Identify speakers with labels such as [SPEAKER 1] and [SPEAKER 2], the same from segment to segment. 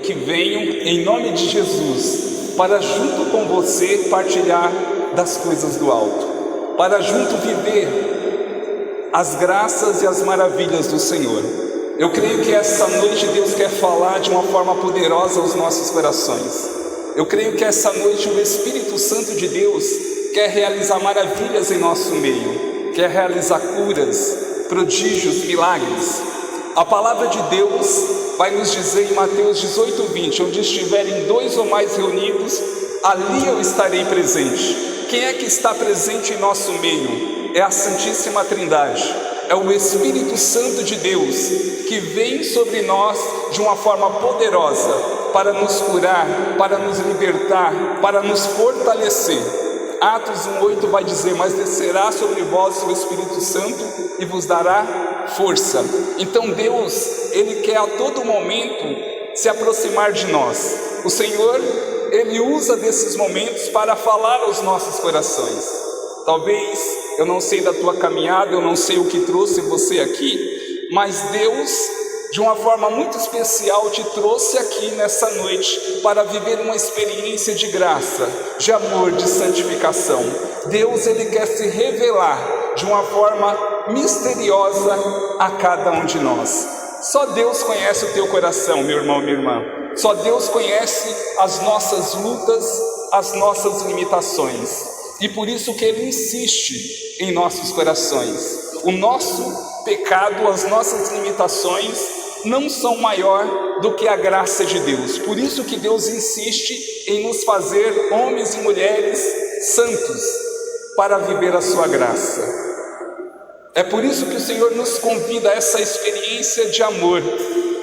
[SPEAKER 1] que venham em nome de Jesus, para junto com você partilhar das coisas do alto, para junto viver as graças e as maravilhas do Senhor. Eu creio que essa noite Deus quer falar de uma forma poderosa aos nossos corações. Eu creio que essa noite o Espírito Santo de Deus quer realizar maravilhas em nosso meio, quer realizar curas, prodígios, milagres. A palavra de Deus vai nos dizer em Mateus 18:20, onde estiverem 2 ou mais reunidos, ali eu estarei presente. Quem é que está presente em nosso meio? É a Santíssima Trindade, é o Espírito Santo de Deus, que vem sobre nós de uma forma poderosa, para nos curar, para nos libertar, para nos fortalecer. Atos 1:8 vai dizer: mas descerá sobre vós o Espírito Santo e vos dará força. Então Deus, Ele quer a todo momento se aproximar de nós. O Senhor, Ele usa desses momentos para falar aos nossos corações. Talvez, eu não sei da tua caminhada, eu não sei o que trouxe você aqui, mas Deus, de uma forma muito especial, te trouxe aqui nessa noite para viver uma experiência de graça, de amor, de santificação. Deus, Ele quer se revelar de uma forma misteriosa a cada um de nós. Só Deus conhece o teu coração, meu irmão, minha irmã. Só Deus conhece as nossas lutas, as nossas limitações. E por isso que Ele insiste em nossos corações. O nosso pecado, as nossas limitações não são maior do que a graça de Deus. Por isso que Deus insiste em nos fazer homens e mulheres santos para viver a sua graça. É por isso que o Senhor nos convida a essa experiência de amor,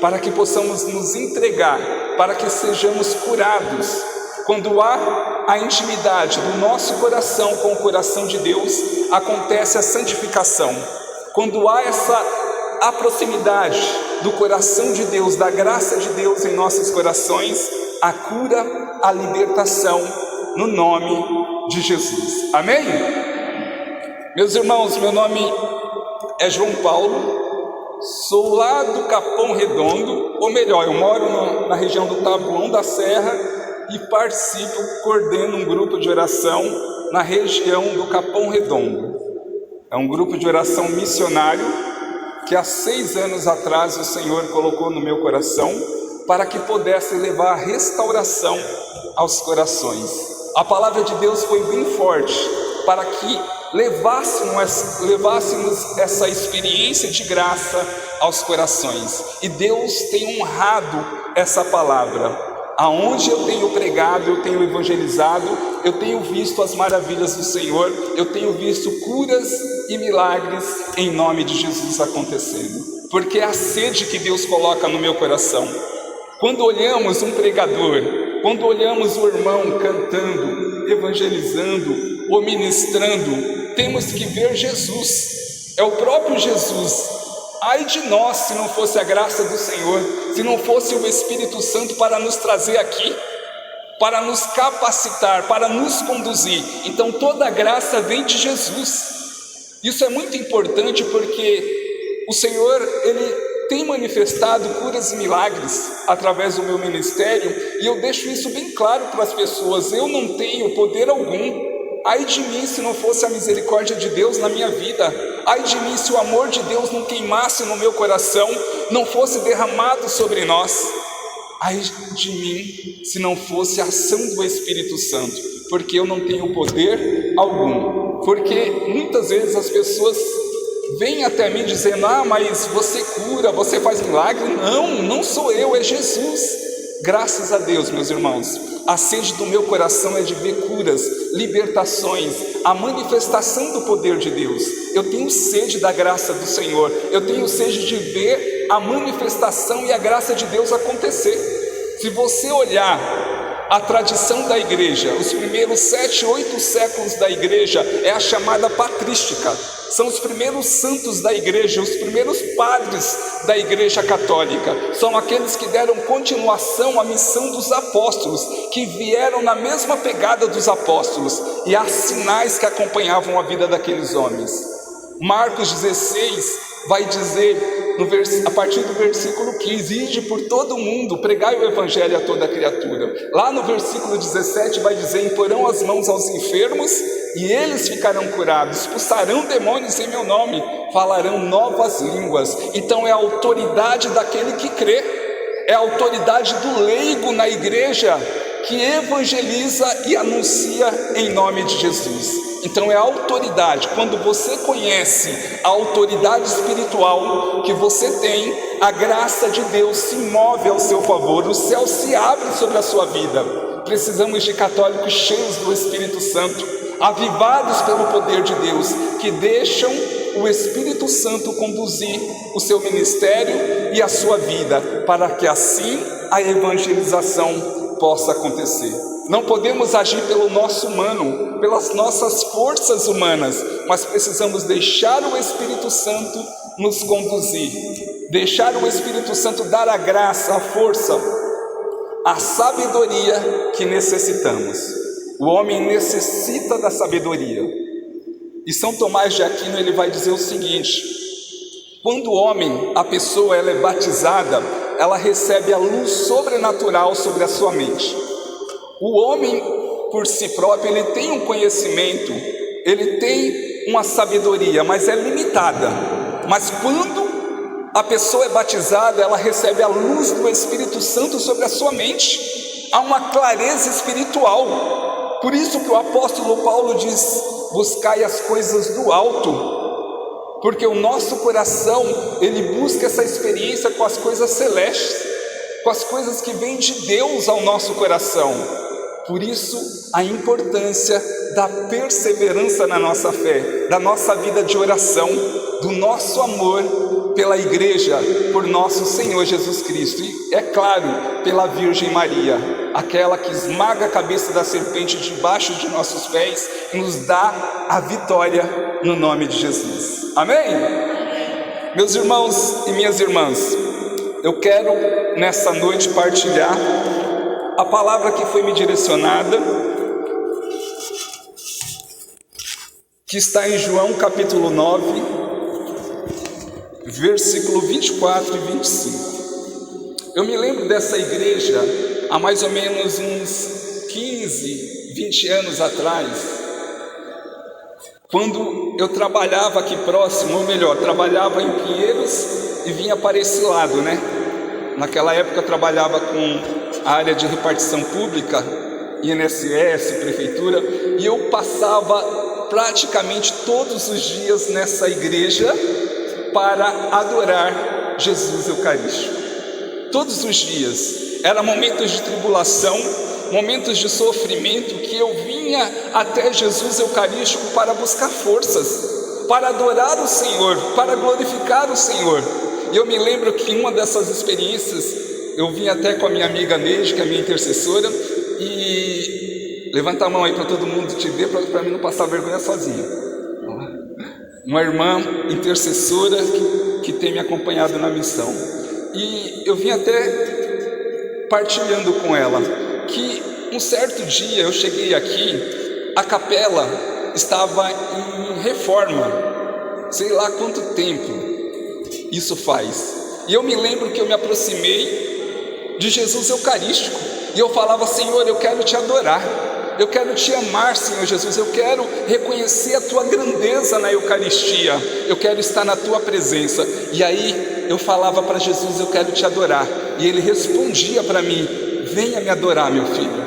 [SPEAKER 1] para que possamos nos entregar, para que sejamos curados. Quando há a intimidade do nosso coração com o coração de Deus, acontece a santificação. Quando há a proximidade do coração de Deus, da graça de Deus em nossos corações, a cura, a libertação, no nome de Jesus. Amém? Meus irmãos, meu nome é João Paulo, sou lá do Capão Redondo, ou melhor, eu moro na região do Taboão da Serra e coordeno um grupo de oração na região do Capão Redondo. É um grupo de oração missionário que há 6 anos atrás o Senhor colocou no meu coração para que pudesse levar a restauração aos corações. A palavra de Deus foi bem forte para que levássemos essa experiência de graça aos corações. E Deus tem honrado essa palavra. Aonde eu tenho pregado, eu tenho evangelizado, eu tenho visto as maravilhas do Senhor, eu tenho visto curas e milagres em nome de Jesus acontecendo, porque é a sede que Deus coloca no meu coração. Quando olhamos um pregador, quando olhamos o irmão cantando, evangelizando ou ministrando, temos que ver Jesus, é o próprio Jesus. Ai de nós se não fosse a graça do Senhor, se não fosse o Espírito Santo para nos trazer aqui, para nos capacitar, para nos conduzir. Então toda a graça vem de Jesus. Isso é muito importante porque o Senhor, Ele tem manifestado curas e milagres através do meu ministério, e eu deixo isso bem claro para as pessoas. Eu não tenho poder algum. Ai de mim se não fosse a misericórdia de Deus na minha vida. Ai de mim se o amor de Deus não queimasse no meu coração, não fosse derramado sobre nós. Ai de mim se não fosse a ação do Espírito Santo, porque eu não tenho poder algum. Porque muitas vezes as pessoas vêm até mim dizendo: ah, mas você cura, você faz milagre. Não sou eu, é Jesus. Graças a Deus, meus irmãos, a sede do meu coração é de ver curas, libertações, a manifestação do poder de Deus. Eu tenho sede da graça do Senhor, eu tenho sede de ver a manifestação e a graça de Deus acontecer. Se você olhar a tradição da igreja, os primeiros 7, 8 séculos da igreja é a chamada patrística. São os primeiros santos da igreja, os primeiros padres da igreja católica. São aqueles que deram continuação à missão dos apóstolos, que vieram na mesma pegada dos apóstolos, e há sinais que acompanhavam a vida daqueles homens. Marcos 16 vai dizer a partir do versículo 15: ide por todo mundo, pregai o evangelho a toda criatura. Lá no versículo 17 vai dizer: imporão as mãos aos enfermos e eles ficarão curados, expulsarão demônios em meu nome, falarão novas línguas. Então é a autoridade daquele que crê, é a autoridade do leigo na igreja que evangeliza e anuncia em nome de Jesus. Então é a autoridade. Quando você conhece a autoridade espiritual que você tem, a graça de Deus se move ao seu favor, o céu se abre sobre a sua vida. Precisamos de católicos cheios do Espírito Santo, avivados pelo poder de Deus, que deixam o Espírito Santo conduzir o seu ministério e a sua vida, para que assim a evangelização possa acontecer. Não podemos agir pelo nosso humano, pelas nossas forças humanas, mas precisamos deixar o Espírito Santo nos conduzir, deixar o Espírito Santo dar a graça, a força, a sabedoria que necessitamos. O homem necessita da sabedoria. E São Tomás de Aquino, ele vai dizer o seguinte: quando o homem, a pessoa, ela é batizada, ela recebe a luz sobrenatural sobre a sua mente. O homem, por si próprio, ele tem um conhecimento, ele tem uma sabedoria, mas é limitada. Mas quando a pessoa é batizada, ela recebe a luz do Espírito Santo sobre a sua mente. Há uma clareza espiritual. Por isso que o apóstolo Paulo diz: buscai as coisas do alto, porque o nosso coração, ele busca essa experiência com as coisas celestes, com as coisas que vêm de Deus ao nosso coração. Por isso, a importância da perseverança na nossa fé, da nossa vida de oração, do nosso amor pela igreja, por nosso Senhor Jesus Cristo e, é claro, pela Virgem Maria, aquela que esmaga a cabeça da serpente debaixo de nossos pés e nos dá a vitória no nome de Jesus. Amém? Meus irmãos e minhas irmãs, eu quero nessa noite partilhar a palavra que foi me direcionada, que está em João capítulo 9, versículo 24 e 25. Eu me lembro dessa igreja há mais ou menos uns 15, 20 anos atrás, quando eu trabalhava aqui próximo, ou melhor, trabalhava em Pinheiros e vinha para esse lado, né? Naquela época eu trabalhava com a área de repartição pública, INSS, prefeitura, e eu passava praticamente todos os dias nessa igreja para adorar Jesus Eucarístico. Todos os dias. Eram momentos de tribulação, momentos de sofrimento, que eu vinha até Jesus Eucarístico para buscar forças, para adorar o Senhor, para glorificar o Senhor. E eu me lembro que em uma dessas experiências, eu vim até com a minha amiga Neide, que é a minha intercessora, e levanta a mão aí para todo mundo te ver, para mim não passar vergonha sozinho. Uma irmã intercessora que tem me acompanhado na missão. E eu vim até partilhando com ela que um certo dia eu cheguei aqui, a capela estava em reforma, sei lá quanto tempo isso faz. E eu me lembro que eu me aproximei de Jesus Eucarístico e eu falava: Senhor, eu quero te adorar, eu quero te amar, Senhor Jesus, eu quero reconhecer a tua grandeza na Eucaristia, eu quero estar na tua presença. E aí eu falava para Jesus: eu quero te adorar, e ele respondia para mim: venha me adorar, meu filho.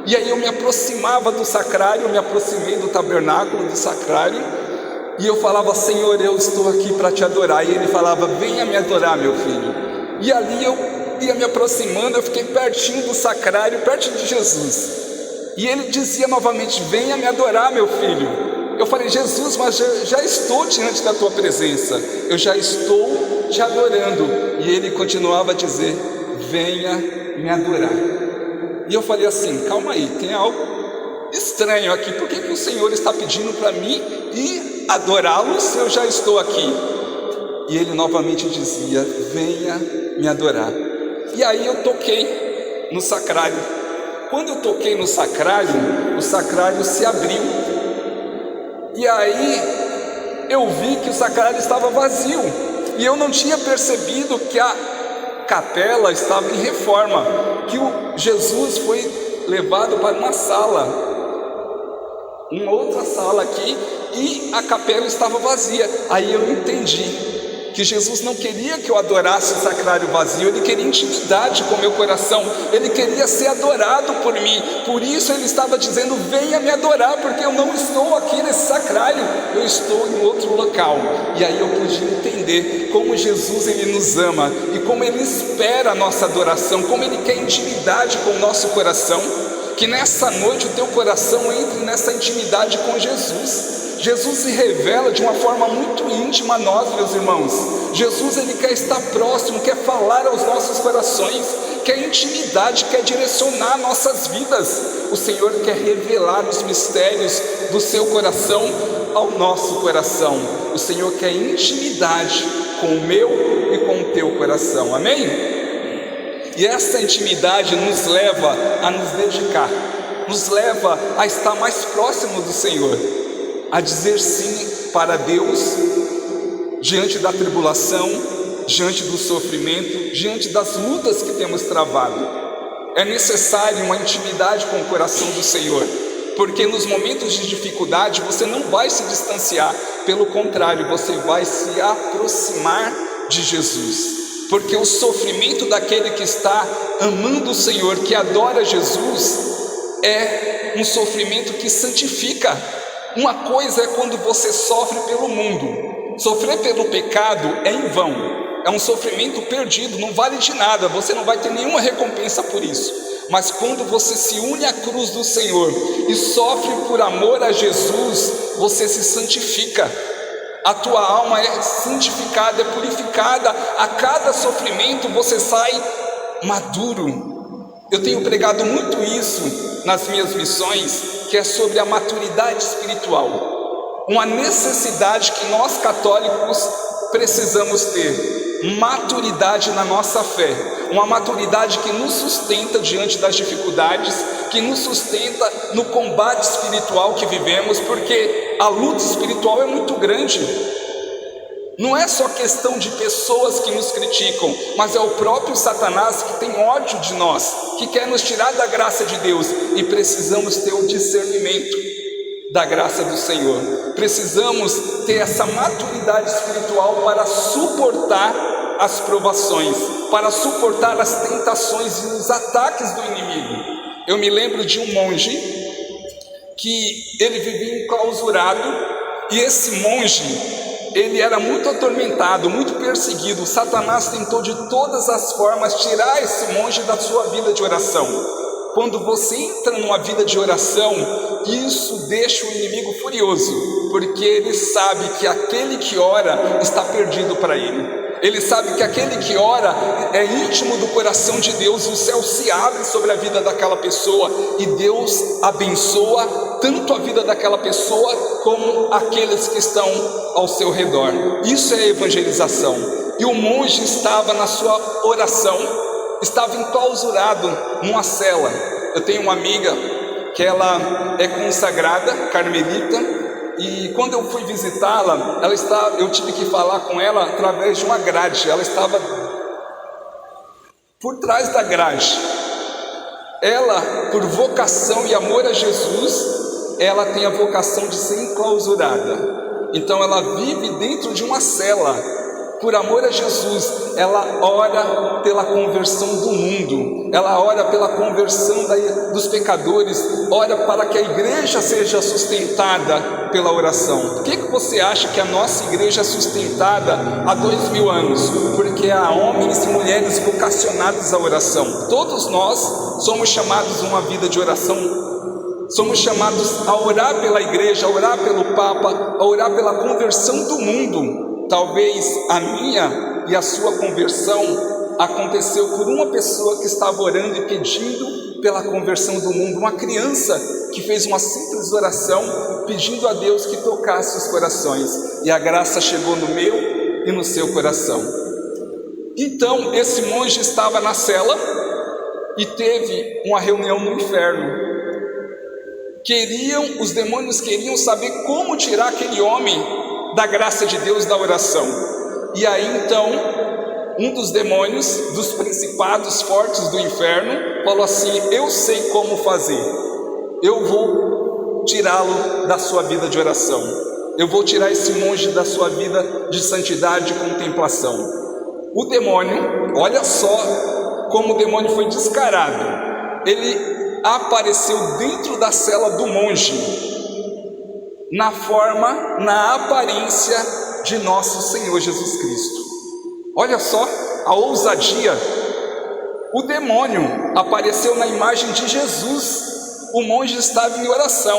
[SPEAKER 1] E aí eu me aproximava do sacrário, eu me aproximei do tabernáculo, do sacrário, e eu falava: Senhor, eu estou aqui para te adorar. E ele falava: venha me adorar, meu filho. E ali eu ia me aproximando, eu fiquei pertinho do sacrário, pertinho de Jesus. E ele dizia novamente: venha me adorar, meu filho. Eu falei: Jesus, mas já estou diante da tua presença, eu já estou te adorando. E ele continuava a dizer: venha me adorar. E eu falei assim: calma aí, tem algo estranho aqui, por que o Senhor está pedindo para mim ir adorá-lo se eu já estou aqui? E ele novamente dizia: venha me adorar. E aí eu toquei no sacrário. Quando eu toquei no sacrário, o sacrário se abriu. E aí eu vi que o sacrário estava vazio. e eu não tinha percebido que a capela estava em reforma, que o Jesus foi levado para uma outra sala aqui, e a capela estava vazia. Aí eu entendi que Jesus não queria que eu adorasse o sacrário vazio, Ele queria intimidade com o meu coração, Ele queria ser adorado por mim. Por isso Ele estava dizendo: venha me adorar, porque eu não estou aqui nesse sacrário, eu estou em outro local. E aí eu pude entender como Jesus, Ele nos ama, e como Ele espera a nossa adoração, como Ele quer intimidade com o nosso coração. Que nessa noite o teu coração entre nessa intimidade com Jesus. Jesus se revela de uma forma muito íntima a nós, meus irmãos. Jesus, Ele quer estar próximo, quer falar aos nossos corações, quer intimidade, quer direcionar nossas vidas. O Senhor quer revelar os mistérios do seu coração ao nosso coração. O Senhor quer intimidade com o meu e com o teu coração, amém? E essa intimidade nos leva a nos dedicar, nos leva a estar mais próximo do Senhor, a dizer sim para Deus, diante da tribulação, diante do sofrimento, diante das lutas que temos travado. É necessário uma intimidade com o coração do Senhor, porque nos momentos de dificuldade você não vai se distanciar, pelo contrário, você vai se aproximar de Jesus. Porque o sofrimento daquele que está amando o Senhor, que adora Jesus, é um sofrimento que santifica. Uma coisa é quando você sofre pelo mundo. Sofrer pelo pecado é em vão, é um sofrimento perdido, não vale de nada, você não vai ter nenhuma recompensa por isso. Mas quando você se une à cruz do Senhor e sofre por amor a Jesus, você se santifica. A tua alma é santificada, é purificada. A cada sofrimento você sai maduro. Eu tenho pregado muito isso nas minhas missões, que é sobre a maturidade espiritual. Uma necessidade que nós católicos precisamos ter. Maturidade na nossa fé. Uma maturidade que nos sustenta diante das dificuldades, que nos sustenta no combate espiritual que vivemos, porque a luta espiritual é muito grande. Não é só questão de pessoas que nos criticam, mas é o próprio Satanás que tem ódio de nós, que quer nos tirar da graça de Deus, e precisamos ter o discernimento da graça do Senhor. Precisamos ter essa maturidade espiritual para suportar as provações, para suportar as tentações e os ataques do inimigo. Eu me lembro de um monge que ele vivia enclausurado, e esse monge, ele era muito atormentado, muito perseguido. Satanás tentou de todas as formas tirar esse monge da sua vida de oração. Quando você entra numa vida de oração, isso deixa o inimigo furioso, porque ele sabe que aquele que ora está perdido para ele. Ele sabe que aquele que ora é íntimo do coração de Deus, o céu se abre sobre a vida daquela pessoa, e Deus abençoa tanto a vida daquela pessoa, como aqueles que estão ao seu redor. Isso é evangelização. E o monge estava na sua oração, estava enclausurado numa cela. Eu tenho uma amiga que ela é consagrada, carmelita, e quando eu fui visitá-la, eu tive que falar com ela através de uma grade. Ela estava por trás da grade. Ela, por vocação e amor a Jesus, ela tem a vocação de ser enclausurada. Então ela vive dentro de uma cela. Por amor a Jesus, ela ora pela conversão do mundo, ela ora pela conversão dos pecadores, ora para que a igreja seja sustentada pela oração. Por que você acha que a nossa igreja é sustentada há 2000 anos? Porque há homens e mulheres vocacionados à oração. Todos nós somos chamados a uma vida de oração. Somos chamados a orar pela igreja, a orar pelo Papa, a orar pela conversão do mundo. Talvez a minha e a sua conversão aconteceu por uma pessoa que estava orando e pedindo pela conversão do mundo. Uma criança que fez uma simples oração pedindo a Deus que tocasse os corações, e a graça chegou no meu e no seu coração. Então esse monge estava na cela e teve uma reunião no inferno. Os demônios queriam saber como tirar aquele homem da graça de Deus, da oração. E aí então, um dos demônios, dos principados fortes do inferno, falou assim: eu sei como fazer, eu vou tirá-lo da sua vida de oração, eu vou tirar esse monge da sua vida de santidade e contemplação. O demônio, olha só como o demônio foi descarado, ele apareceu dentro da cela do monge, na aparência de nosso Senhor Jesus Cristo. Olha só a ousadia. O demônio apareceu na imagem de Jesus. O monge estava em oração,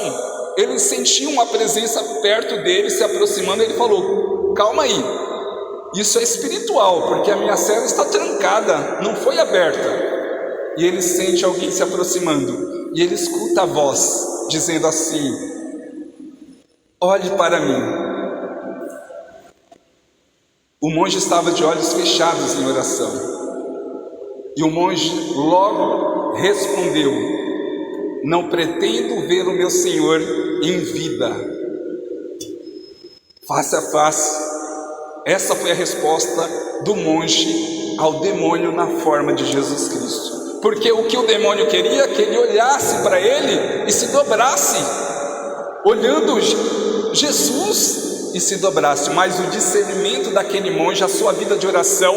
[SPEAKER 1] ele sentiu uma presença perto dele, se aproximando. Ele falou: calma aí, isso é espiritual, porque a minha cela está trancada, não foi aberta. E ele sente alguém se aproximando, e ele escuta a voz dizendo assim: olhe para mim. O monge estava de olhos fechados em oração, e o monge logo respondeu: não pretendo ver o meu Senhor em vida, face a face. Essa foi a resposta do monge ao demônio na forma de Jesus Cristo, porque o que o demônio queria, que ele olhasse para ele e se dobrasse, olhando Jesus e se dobrasse. Mas o discernimento daquele monge, a sua vida de oração,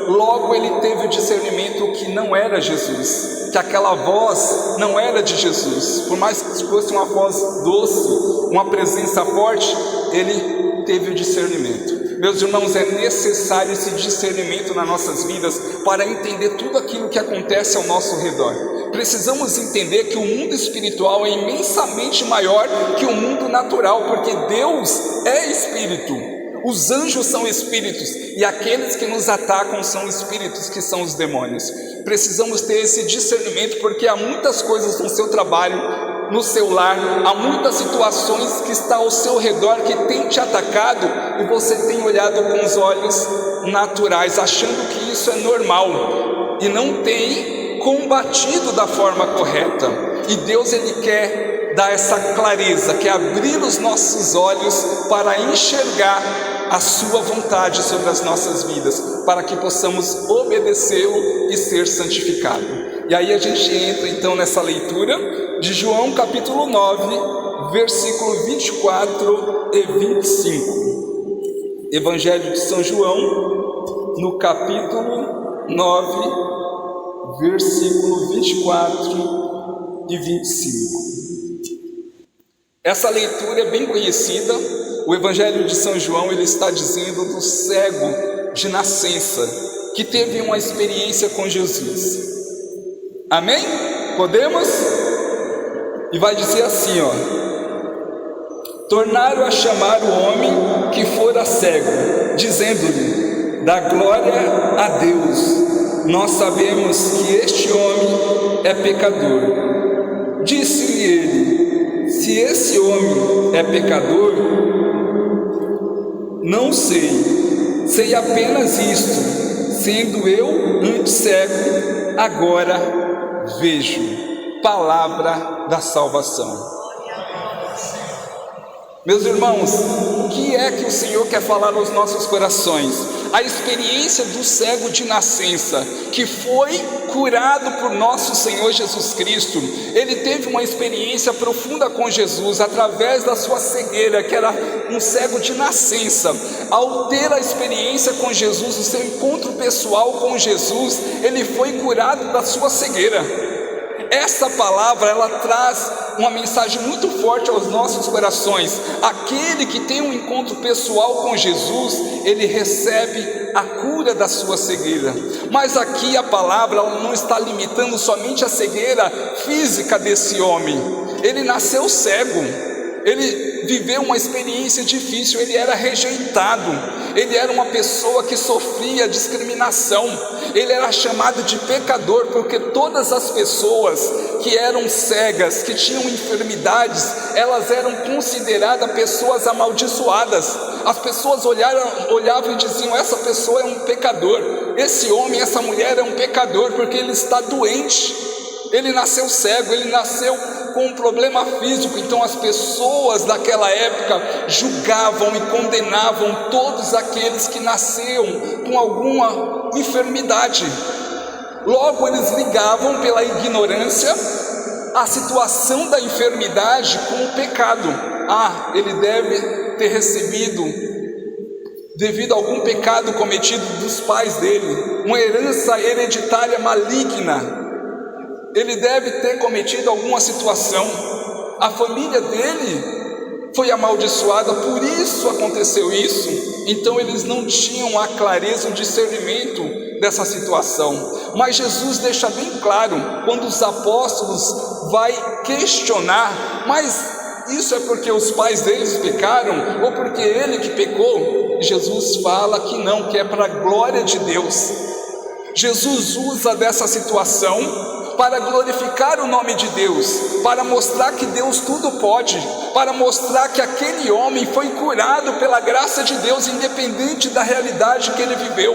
[SPEAKER 1] logo ele teve o discernimento que não era Jesus, que aquela voz não era de Jesus. Por mais que fosse uma voz doce, uma presença forte, ele teve o discernimento. Meus irmãos, é necessário esse discernimento nas nossas vidas para entender tudo aquilo que acontece ao nosso redor. Precisamos entender que o mundo espiritual é imensamente maior que o mundo natural, porque Deus é espírito, os anjos são espíritos, e aqueles que nos atacam são espíritos, que são os demônios. Precisamos ter esse discernimento, porque há muitas coisas no seu trabalho, no seu lar, há muitas situações que estão ao seu redor que tem te atacado, e você tem olhado com os olhos naturais, achando que isso é normal, e não tem combatido da forma correta. E Deus, ele quer dar essa clareza, quer abrir os nossos olhos para enxergar a sua vontade sobre as nossas vidas, para que possamos obedecê-lo e ser santificado. E aí a gente entra então nessa leitura de João capítulo 9, versículo 24 e 25. Evangelho de São João, no capítulo 9, versículo 24 e 25. Essa leitura é bem conhecida. O Evangelho de São João, ele está dizendo do cego de nascença, que teve uma experiência com Jesus. Amém? Podemos? E vai dizer assim, ó: tornaram a chamar o homem que fora cego, dizendo-lhe: dá glória a Deus, nós sabemos que este homem é pecador. Disse-lhe ele: se esse homem é pecador, não sei apenas isto, sendo eu antes cego, agora vejo. Palavra da salvação. Meus irmãos, o que é que o Senhor quer falar aos nossos corações? A experiência do cego de nascença, que foi curado por nosso Senhor Jesus Cristo. Ele teve uma experiência profunda com Jesus, através da sua cegueira, que era um cego de nascença. Ao ter a experiência com Jesus, o seu encontro pessoal com Jesus, ele foi curado da sua cegueira. Essa palavra, ela traz uma mensagem muito forte aos nossos corações. Aquele que tem um encontro pessoal com Jesus, ele recebe a cura da sua cegueira. Mas aqui a palavra, ela não está limitando somente a cegueira física desse homem. Ele nasceu cego, ele viveu uma experiência difícil, ele era rejeitado, ele era uma pessoa que sofria discriminação, ele era chamado de pecador, porque todas as pessoas que eram cegas, que tinham enfermidades, elas eram consideradas pessoas amaldiçoadas. As pessoas olhavam e diziam: essa pessoa é um pecador, esse homem, essa mulher é um pecador, porque ele está doente, ele nasceu cego, ele nasceu com um problema físico. Então as pessoas daquela época julgavam e condenavam todos aqueles que nasciam com alguma enfermidade. Logo eles ligavam pela ignorância a situação da enfermidade com o pecado. Ele deve ter recebido, devido a algum pecado cometido dos pais dele, uma herança hereditária maligna. Ele deve ter cometido alguma situação. A família dele foi amaldiçoada, por isso aconteceu isso. Então eles não tinham a clareza, o discernimento dessa situação. Mas Jesus deixa bem claro, quando os apóstolos vai questionar, mas isso é porque os pais deles pecaram, ou porque ele que pecou? Jesus fala que não, que é para a glória de Deus. Jesus usa dessa situação para glorificar o nome de Deus, para mostrar que Deus tudo pode, para mostrar que aquele homem foi curado pela graça de Deus, independente da realidade que ele viveu.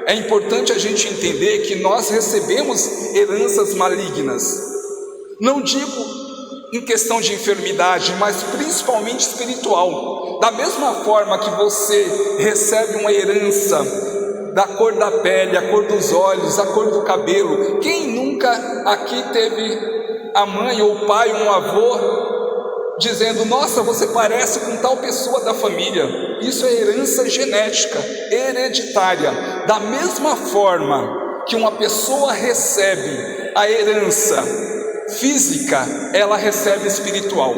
[SPEAKER 1] É importante a gente entender que nós recebemos heranças malignas. Não digo em questão de enfermidade, mas principalmente espiritual. Da mesma forma que você recebe uma herança da cor da pele, a cor dos olhos, a cor do cabelo. Quem nunca aqui teve a mãe ou o pai, um avô, dizendo: nossa, você parece com tal pessoa da família? Isso é herança genética, hereditária. Da mesma forma que uma pessoa recebe a herança física, ela recebe espiritual.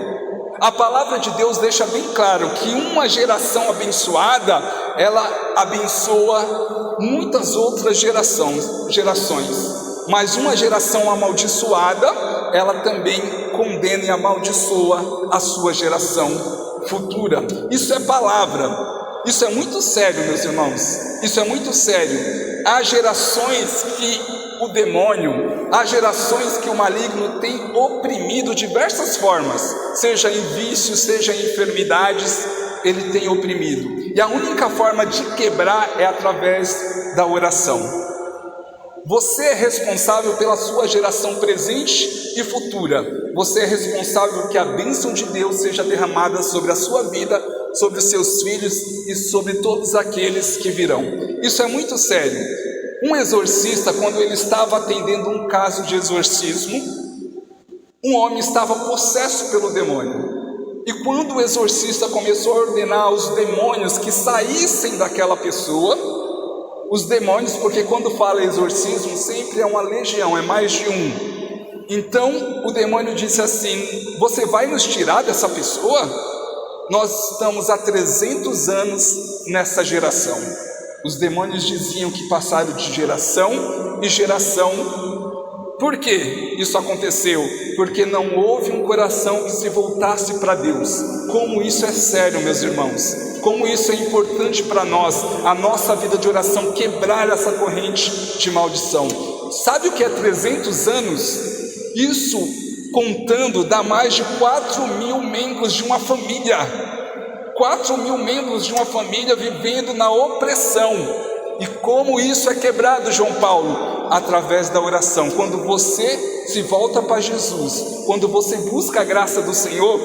[SPEAKER 1] A palavra de Deus deixa bem claro que uma geração abençoada, ela abençoa muitas outras gerações, mas uma geração amaldiçoada, ela também condena e amaldiçoa a sua geração futura. Isso é palavra, isso é muito sério, meus irmãos, isso é muito sério. Há gerações que o demônio, há gerações que o maligno tem oprimido de diversas formas, seja em vícios, seja em enfermidades, ele tem oprimido. E a única forma de quebrar é através da oração. Você é responsável pela sua geração presente e futura. Você é responsável que a bênção de Deus seja derramada sobre a sua vida, sobre os seus filhos e sobre todos aqueles que virão. Isso é muito sério. Um exorcista, quando ele estava atendendo um caso de exorcismo, um homem estava possesso pelo demônio. E quando o exorcista começou a ordenar aos demônios que saíssem daquela pessoa, os demônios, porque quando fala exorcismo sempre é uma legião, é mais de um. Então o demônio disse assim: você vai nos tirar dessa pessoa? Nós estamos há 300 anos nessa geração. Os demônios diziam que passaram de geração em geração. Por que isso aconteceu? Porque não houve um coração que se voltasse para Deus. Como isso é sério, meus irmãos. Como isso é importante para nós, a nossa vida de oração, quebrar essa corrente de maldição. Sabe o que é 300 anos? Isso, contando, dá mais de 4.000 membros de uma família. 4.000 membros de uma família vivendo na opressão. E como isso é quebrado, João Paulo? Através da oração. Quando você se volta para Jesus, quando você busca a graça do Senhor,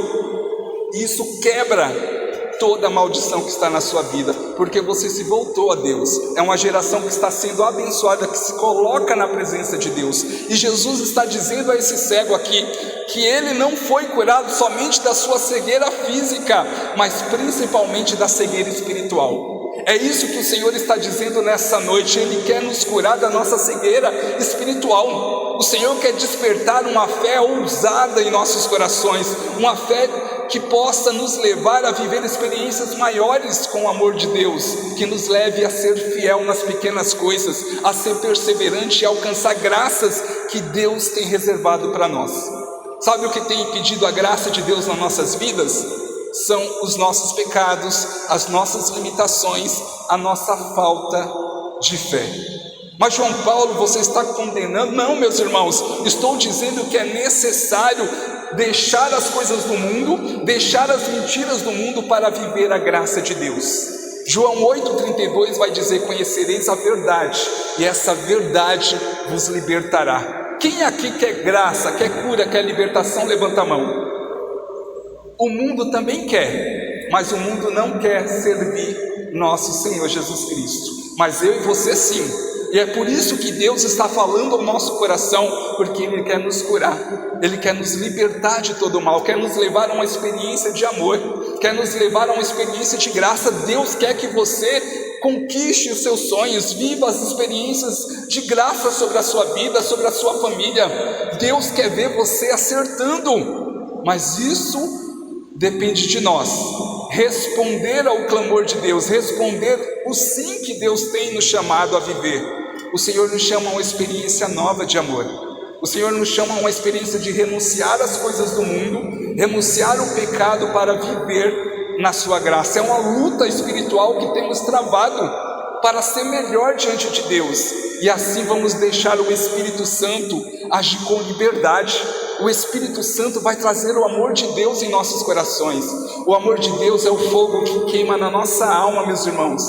[SPEAKER 1] isso quebra toda a maldição que está na sua vida, porque você se voltou a Deus. É uma geração que está sendo abençoada, que se coloca na presença de Deus. E Jesus está dizendo a esse cego aqui que ele não foi curado somente da sua cegueira física, mas principalmente da cegueira espiritual. É isso que o Senhor está dizendo nessa noite. Ele quer nos curar da nossa cegueira espiritual. O Senhor quer despertar uma fé ousada em nossos corações, uma fé que possa nos levar a viver experiências maiores com o amor de Deus, que nos leve a ser fiel nas pequenas coisas, a ser perseverante e alcançar graças que Deus tem reservado para nós. Sabe o que tem impedido a graça de Deus nas nossas vidas? São os nossos pecados, as nossas limitações, a nossa falta de fé. Mas João Paulo, você está condenando? Não, meus irmãos, estou dizendo que é necessário deixar as coisas do mundo, deixar as mentiras do mundo para viver a graça de Deus. João 8,32 vai dizer: conhecereis a verdade, e essa verdade vos libertará. Quem aqui quer graça, quer cura, quer libertação? Levanta a mão. O mundo também quer, mas o mundo não quer servir nosso Senhor Jesus Cristo. Mas eu e você sim. E é por isso que Deus está falando ao nosso coração, porque Ele quer nos curar, Ele quer nos libertar de todo o mal, quer nos levar a uma experiência de amor, quer nos levar a uma experiência de graça. Deus quer que você conquiste os seus sonhos, viva as experiências de graça sobre a sua vida, sobre a sua família. Deus quer ver você acertando, mas isso depende de nós. Responder ao clamor de Deus, responder o sim que Deus tem nos chamado a viver. O Senhor nos chama a uma experiência nova de amor. O Senhor nos chama a uma experiência de renunciar às coisas do mundo, renunciar o pecado para viver na sua graça. É uma luta espiritual que temos travado para ser melhor diante de Deus, e assim vamos deixar o Espírito Santo agir com liberdade. O Espírito Santo vai trazer o amor de Deus em nossos corações. O amor de Deus é o fogo que queima na nossa alma, meus irmãos.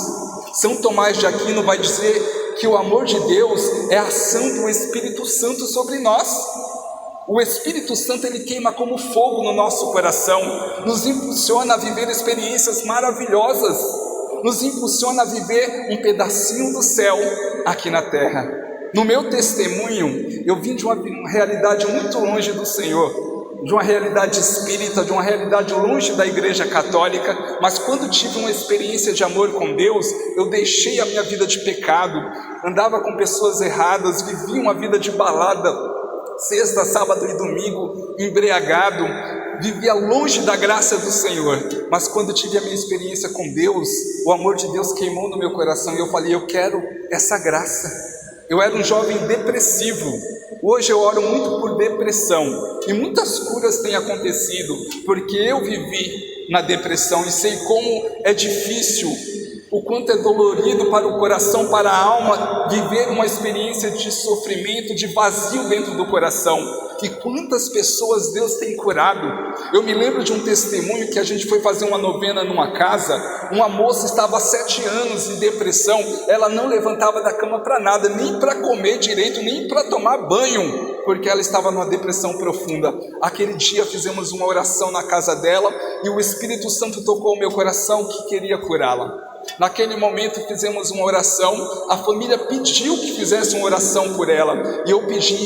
[SPEAKER 1] São Tomás de Aquino vai dizer que o amor de Deus é a ação do Espírito Santo sobre nós. O Espírito Santo, ele queima como fogo no nosso coração, nos impulsiona a viver experiências maravilhosas, nos impulsiona a viver um pedacinho do céu aqui na terra. No meu testemunho, eu vim de uma realidade muito longe do Senhor, de uma realidade espírita, de uma realidade longe da igreja católica, mas quando tive uma experiência de amor com Deus, eu deixei a minha vida de pecado, andava com pessoas erradas, vivia uma vida de balada, sexta, sábado e domingo, embriagado, vivia longe da graça do Senhor. Mas quando tive a minha experiência com Deus, o amor de Deus queimou no meu coração, e eu falei, eu quero essa graça. Eu era um jovem depressivo, hoje eu oro muito por depressão, e muitas curas têm acontecido, porque eu vivi na depressão, e sei como é difícil, o quanto é dolorido para o coração, para a alma, viver uma experiência de sofrimento, de vazio dentro do coração. E quantas pessoas Deus tem curado. Eu me lembro de um testemunho que a gente foi fazer uma novena numa casa. Uma moça estava há 7 anos em depressão, ela não levantava da cama para nada, nem para comer direito, nem para tomar banho, porque ela estava numa depressão profunda. Aquele dia fizemos uma oração na casa dela, e o Espírito Santo tocou o meu coração que queria curá-la. Naquele momento fizemos uma oração, a família pediu que fizesse uma oração por ela, e eu pedi,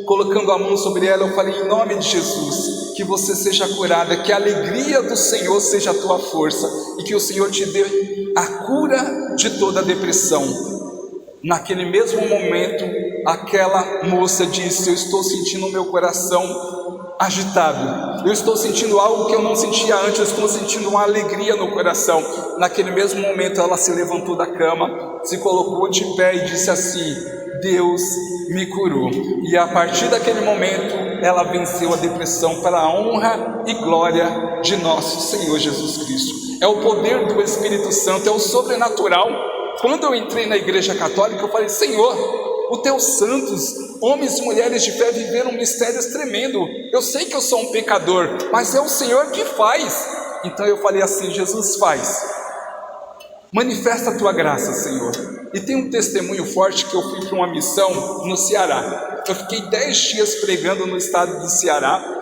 [SPEAKER 1] colocando a mão sobre ela, eu falei, em nome de Jesus, que você seja curada, que a alegria do Senhor seja a tua força, e que o Senhor te dê a cura de toda a depressão. Naquele mesmo momento, aquela moça disse, eu estou sentindo o meu coração agitado, eu estou sentindo algo que eu não sentia antes, eu estou sentindo uma alegria no coração. Naquele mesmo momento ela se levantou da cama, se colocou de pé e disse assim, Deus me curou. E a partir daquele momento ela venceu a depressão para a honra e glória de nosso Senhor Jesus Cristo. É o poder do Espírito Santo, é o sobrenatural. Quando eu entrei na igreja católica, eu falei, Senhor, os teus santos, homens e mulheres de fé, viveram mistérios tremendos. Eu sei que eu sou um pecador, mas é o Senhor que faz. Então eu falei assim, Jesus faz. Manifesta a tua graça, Senhor. E tem um testemunho forte que eu fui para uma missão no Ceará. Eu fiquei 10 dias pregando no estado do Ceará.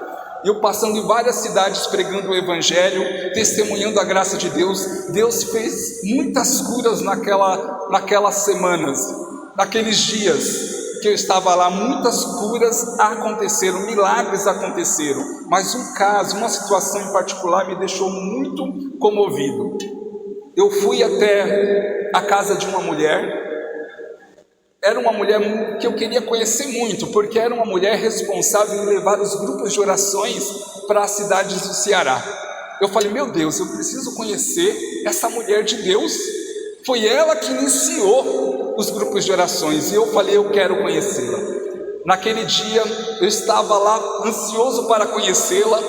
[SPEAKER 1] Eu passando em várias cidades pregando o Evangelho, testemunhando a graça de Deus. Deus fez muitas curas naquelas semanas. Naqueles dias que eu estava lá, muitas curas aconteceram, milagres aconteceram, mas um caso, uma situação em particular me deixou muito comovido. Eu fui até a casa de uma mulher, era uma mulher que eu queria conhecer muito, porque era uma mulher responsável em levar os grupos de orações para as cidades do Ceará. Eu falei, meu Deus, eu preciso conhecer essa mulher de Deus. Foi ela que iniciou os grupos de orações, e eu falei, eu quero conhecê-la. Naquele dia, eu estava lá ansioso para conhecê-la,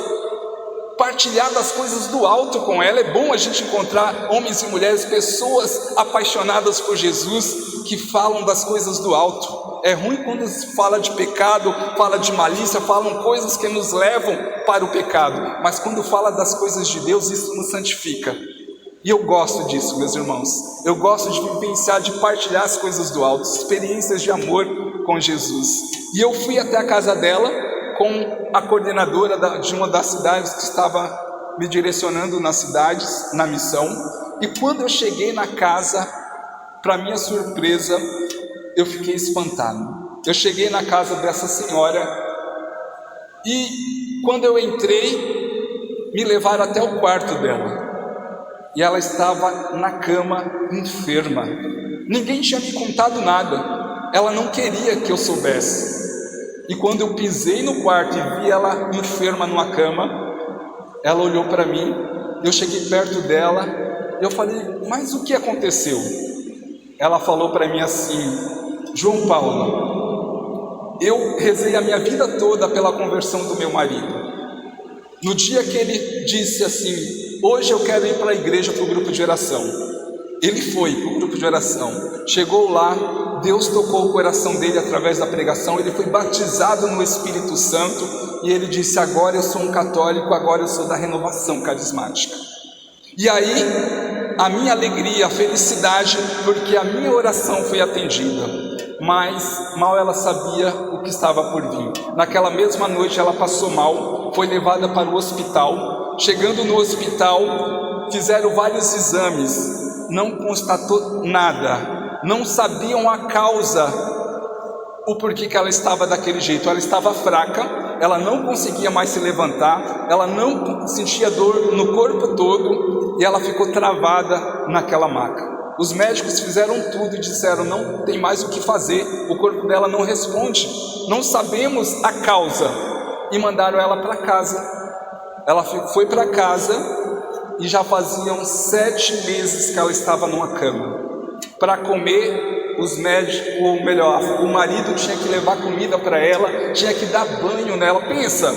[SPEAKER 1] partilhar das coisas do alto com ela. É bom a gente encontrar homens e mulheres, pessoas apaixonadas por Jesus, que falam das coisas do alto. É ruim quando se fala de pecado, fala de malícia, falam coisas que nos levam para o pecado, mas quando fala das coisas de Deus, isso nos santifica. E eu gosto disso, meus irmãos. Eu gosto de vivenciar, de partilhar as coisas do alto, experiências de amor com Jesus. E eu fui até a casa dela com a coordenadora de uma das cidades que estava me direcionando nas cidades, na missão. E quando eu cheguei na casa, para minha surpresa, eu fiquei espantado. Eu cheguei na casa dessa senhora e quando eu entrei, me levaram até o quarto dela. E ela estava na cama, enferma. Ninguém tinha me contado nada. Ela não queria que eu soubesse. E quando eu pisei no quarto e vi ela enferma numa cama, ela olhou para mim, eu cheguei perto dela, eu falei, mas o que aconteceu? Ela falou para mim assim, João Paulo, eu rezei a minha vida toda pela conversão do meu marido. No dia que ele disse assim, hoje eu quero ir para a igreja, para o grupo de oração, ele foi para o grupo de oração, chegou lá, Deus tocou o coração dele através da pregação, ele foi batizado no Espírito Santo, e ele disse, agora eu sou um católico, agora eu sou da renovação carismática. E aí, a minha alegria, a felicidade, porque a minha oração foi atendida, mas mal ela sabia o que estava por vir. Naquela mesma noite ela passou mal, foi levada para o hospital. Chegando no hospital, fizeram vários exames, não constatou nada, não sabiam a causa, o porquê que ela estava daquele jeito. Ela estava fraca, ela não conseguia mais se levantar, ela não sentia dor no corpo todo e ela ficou travada naquela maca. Os médicos fizeram tudo e disseram, não tem mais o que fazer, o corpo dela não responde, não sabemos a causa, e mandaram ela para casa. Ela foi para casa e já faziam 7 meses que ela estava numa cama. Para comer, os médicos, ou melhor, o marido tinha que levar comida para ela, tinha que dar banho nela. Pensa,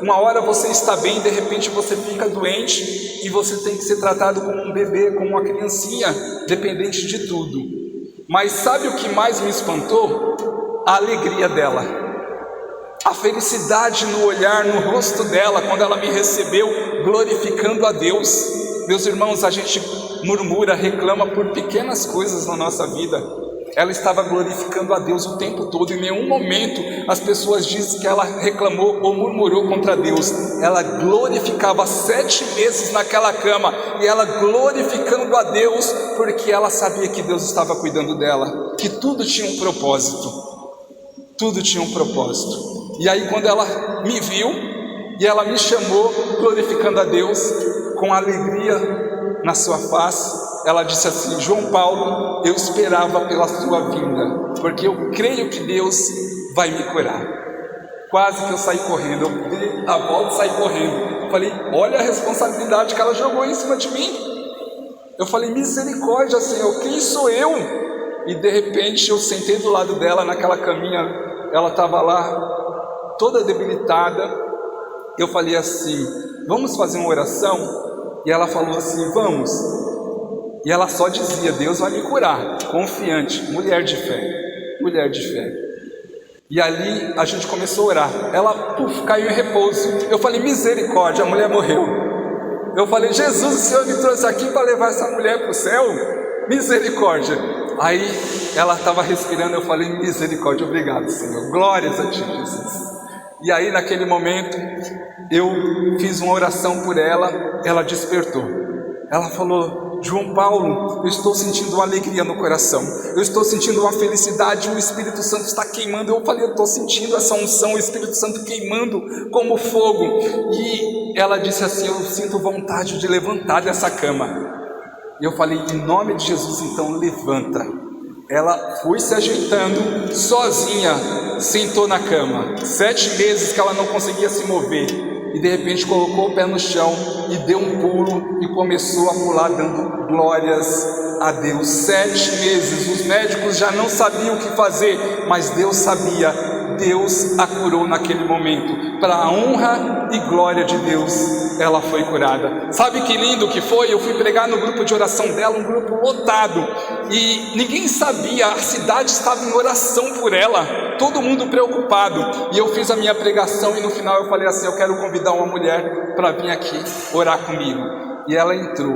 [SPEAKER 1] uma hora você está bem, de repente você fica doente e você tem que ser tratado como um bebê, como uma criancinha, dependente de tudo. Mas sabe o que mais me espantou? A alegria dela, a felicidade no olhar, no rosto dela, quando ela me recebeu, glorificando a Deus. Meus irmãos, a gente murmura, reclama por pequenas coisas na nossa vida. Ela estava glorificando a Deus o tempo todo. Em nenhum momento as pessoas dizem que ela reclamou ou murmurou contra Deus. Ela glorificava 7 meses naquela cama, e ela glorificando a Deus, porque ela sabia que Deus estava cuidando dela, que tudo tinha um propósito, tudo tinha um propósito. E aí quando ela me viu e ela me chamou, glorificando a Deus, com alegria na sua face, ela disse assim, João Paulo, eu esperava pela sua vinda, porque eu creio que Deus vai me curar. Quase que eu saí correndo, eu dei a volta e saí correndo. Eu falei, olha a responsabilidade que ela jogou em cima de mim. Eu falei, misericórdia, Senhor, quem sou eu? E de repente eu sentei do lado dela naquela caminha, ela estava lá toda debilitada. Eu falei assim, vamos fazer uma oração? E ela falou assim, vamos. E ela só dizia, Deus vai me curar, confiante, mulher de fé, mulher de fé. E ali a gente começou a orar. Ela caiu em repouso. Eu falei, misericórdia, a mulher morreu. Eu falei, Jesus, o Senhor me trouxe aqui para levar essa mulher para o céu? Misericórdia. Aí ela estava respirando, eu falei, misericórdia, obrigado, Senhor, glórias a ti, Jesus. E aí naquele momento eu fiz uma oração por ela, ela despertou. Ela falou, João Paulo, eu estou sentindo uma alegria no coração, eu estou sentindo uma felicidade, o Espírito Santo está queimando. Eu falei, eu estou sentindo essa unção, o Espírito Santo queimando como fogo. E ela disse assim, eu sinto vontade de levantar dessa cama. E eu falei, em nome de Jesus, então levanta. Ela foi se ajeitando, sozinha, sentou na cama. 7 meses que ela não conseguia se mover. E de repente colocou o pé no chão e deu um pulo e começou a pular, dando glórias a Deus. 7 meses, os médicos já não sabiam o que fazer, mas Deus sabia. Deus a curou naquele momento. Para a honra e glória de Deus, ela foi curada. Sabe que lindo que foi? Eu fui pregar no grupo de oração dela, um grupo lotado, e ninguém sabia, a cidade estava em oração por ela, todo mundo preocupado. E eu fiz a minha pregação e no final eu falei assim, eu quero convidar uma mulher para vir aqui orar comigo. E ela entrou.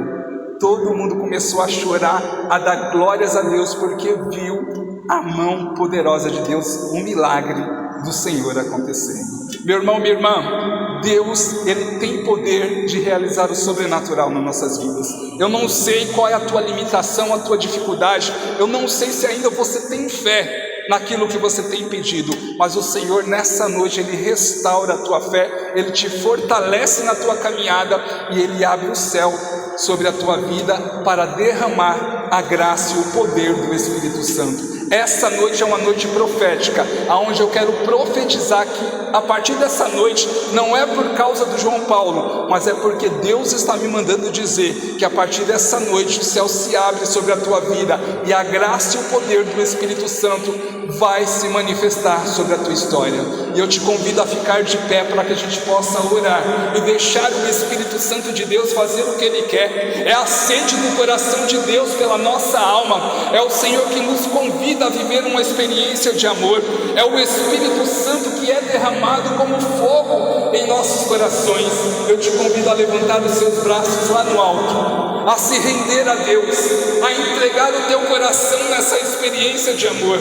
[SPEAKER 1] Todo mundo começou a chorar, a dar glórias a Deus, porque viu a mão poderosa de Deus, um milagre do Senhor acontecendo. Meu irmão, minha irmã, Deus, Ele tem poder de realizar o sobrenatural nas nossas vidas. Eu não sei qual é a tua limitação, a tua dificuldade, eu não sei se ainda você tem fé naquilo que você tem pedido, mas o Senhor nessa noite, Ele restaura a tua fé, Ele te fortalece na tua caminhada e Ele abre o céu sobre a tua vida para derramar a graça e o poder do Espírito Santo. Essa noite é uma noite profética, aonde eu quero profetizar que a partir dessa noite, não é por causa do João Paulo, mas é porque Deus está me mandando dizer que a partir dessa noite o céu se abre sobre a tua vida e a graça e o poder do Espírito Santo vai se manifestar sobre a tua história. E eu te convido a ficar de pé para que a gente possa orar e deixar o Espírito Santo de Deus fazer o que Ele quer. É a sede do coração de Deus pela nossa alma, é o Senhor que nos convida a viver uma experiência de amor, é o Espírito Santo que é derramado como fogo em nossos corações. Eu te convido a levantar os seus braços lá no alto, a se render a Deus, a entregar o teu coração nessa experiência de amor.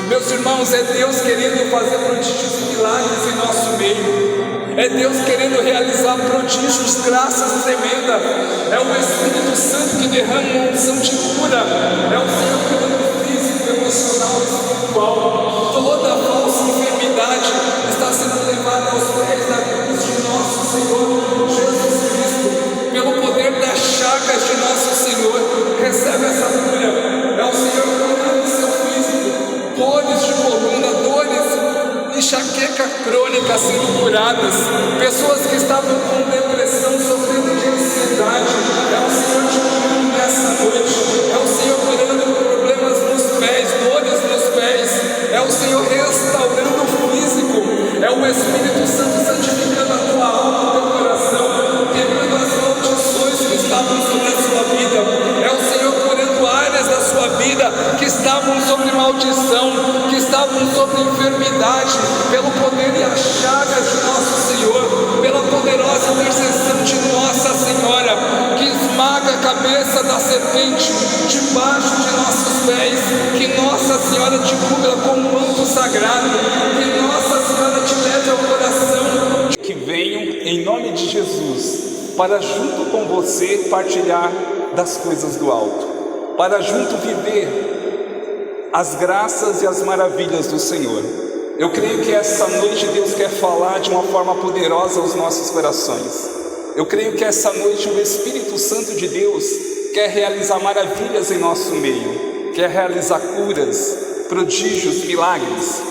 [SPEAKER 1] Meus irmãos, é Deus querendo fazer prodígios e milagres em nosso meio, é Deus querendo realizar prodígios, graças tremendas, é o Espírito Santo que derrama uma unção de cura, é o Senhor curando físico, emocional e espiritual. Toda falsa enfermidade está sendo levada aos pés da cruz de nosso Senhor Jesus Cristo, pelo poder das chagas de nosso Senhor. Recebe essa cura, é o Senhor curando o seu físico, dores de coluna, dores, enxaqueca crônica sendo curadas, pessoas que estavam com depressão, sofrendo de ansiedade, é o Senhor te curando nessa noite, é o Senhor curando problemas nos pés, dores nos pés, é o Senhor restaurando o físico, é o Espírito Santo santificando a tua alma, o teu coração, quebrando as maldições que estavam sobre a sua vida, é o Senhor curando áreas da sua vida que estavam sobre maldição, que estavam sobre enfermidade, pelo poder e as chagas de nosso Senhor, pela poderosa intercessão de Nossa Senhora, que esmaga a cabeça da serpente debaixo de nossos pés, que Nossa Senhora te cubra com um manto sagrado, que Nossa Senhora te leve ao coração. Que venham em nome de Jesus, para junto com você partilhar das coisas do alto, para junto viver as graças e as maravilhas do Senhor. Eu creio que essa noite Deus quer falar de uma forma poderosa aos nossos corações. Eu creio que essa noite o Espírito Santo de Deus quer realizar maravilhas em nosso meio, quer realizar curas, prodígios, milagres.